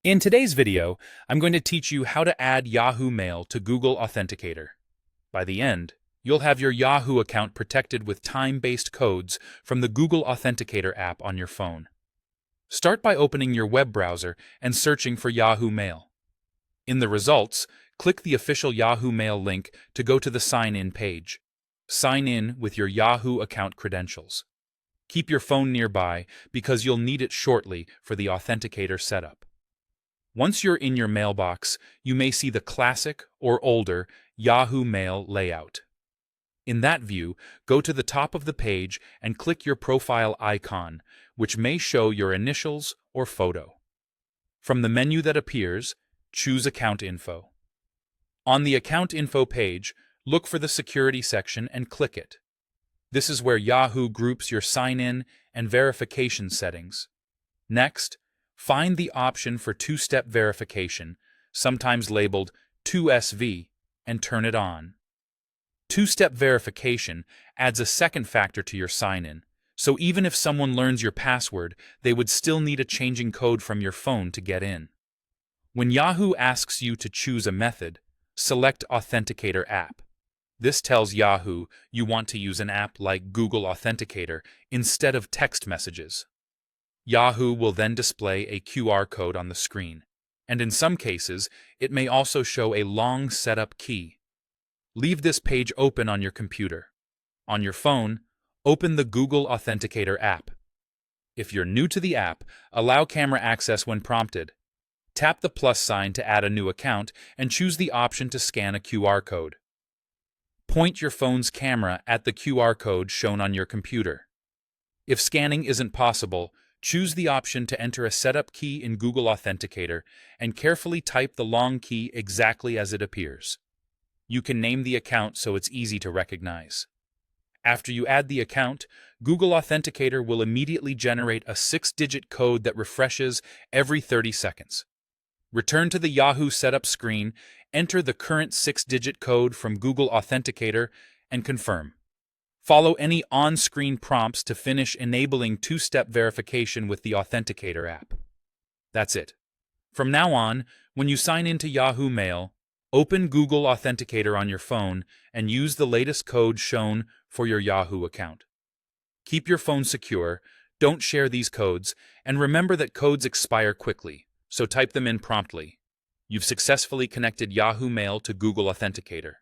In today's video, I'm going to teach you how to add Yahoo Mail to Google Authenticator. By the end, you'll have your Yahoo account protected with time-based codes from the Google Authenticator app on your phone. Start by opening your web browser and searching for Yahoo Mail. In the results, click the official Yahoo Mail link to go to the Sign In page. Sign in with your Yahoo account credentials. Keep your phone nearby because you'll need it shortly for the Authenticator setup. Once you're in your mailbox, you may see the classic or older Yahoo Mail layout. In that view, go to the top of the page and click your profile icon, which may show your initials or photo. From the menu that appears, choose Account Info. On the Account Info page, look for the Security section and click it. This is where Yahoo groups your sign-in and verification settings. Next, find the option for two-step verification, sometimes labeled 2SV, and turn it on. Two-step verification adds a second factor to your sign-in, so even if someone learns your password, they would still need a changing code from your phone to get in. When Yahoo asks you to choose a method, select Authenticator app. This tells Yahoo you want to use an app like Google Authenticator instead of text messages. Yahoo will then display a QR code on the screen, and in some cases, it may also show a long setup key. Leave this page open on your computer. On your phone, open the Google Authenticator app. If you're new to the app, allow camera access when prompted. Tap the plus sign to add a new account and choose the option to scan a QR code. Point your phone's camera at the QR code shown on your computer. If scanning isn't possible, choose the option to enter a setup key in Google Authenticator and carefully type the long key exactly as it appears. You can name the account so it's easy to recognize. After you add the account, Google Authenticator will immediately generate a 6-digit code that refreshes every 30 seconds. Return to the Yahoo setup screen, enter the current 6-digit code from Google Authenticator, and confirm. Follow any on-screen prompts to finish enabling two-step verification with the Authenticator app. That's it. From now on, when you sign into Yahoo Mail, open Google Authenticator on your phone and use the latest code shown for your Yahoo account. Keep your phone secure, don't share these codes, and remember that codes expire quickly, so type them in promptly. You've successfully connected Yahoo Mail to Google Authenticator.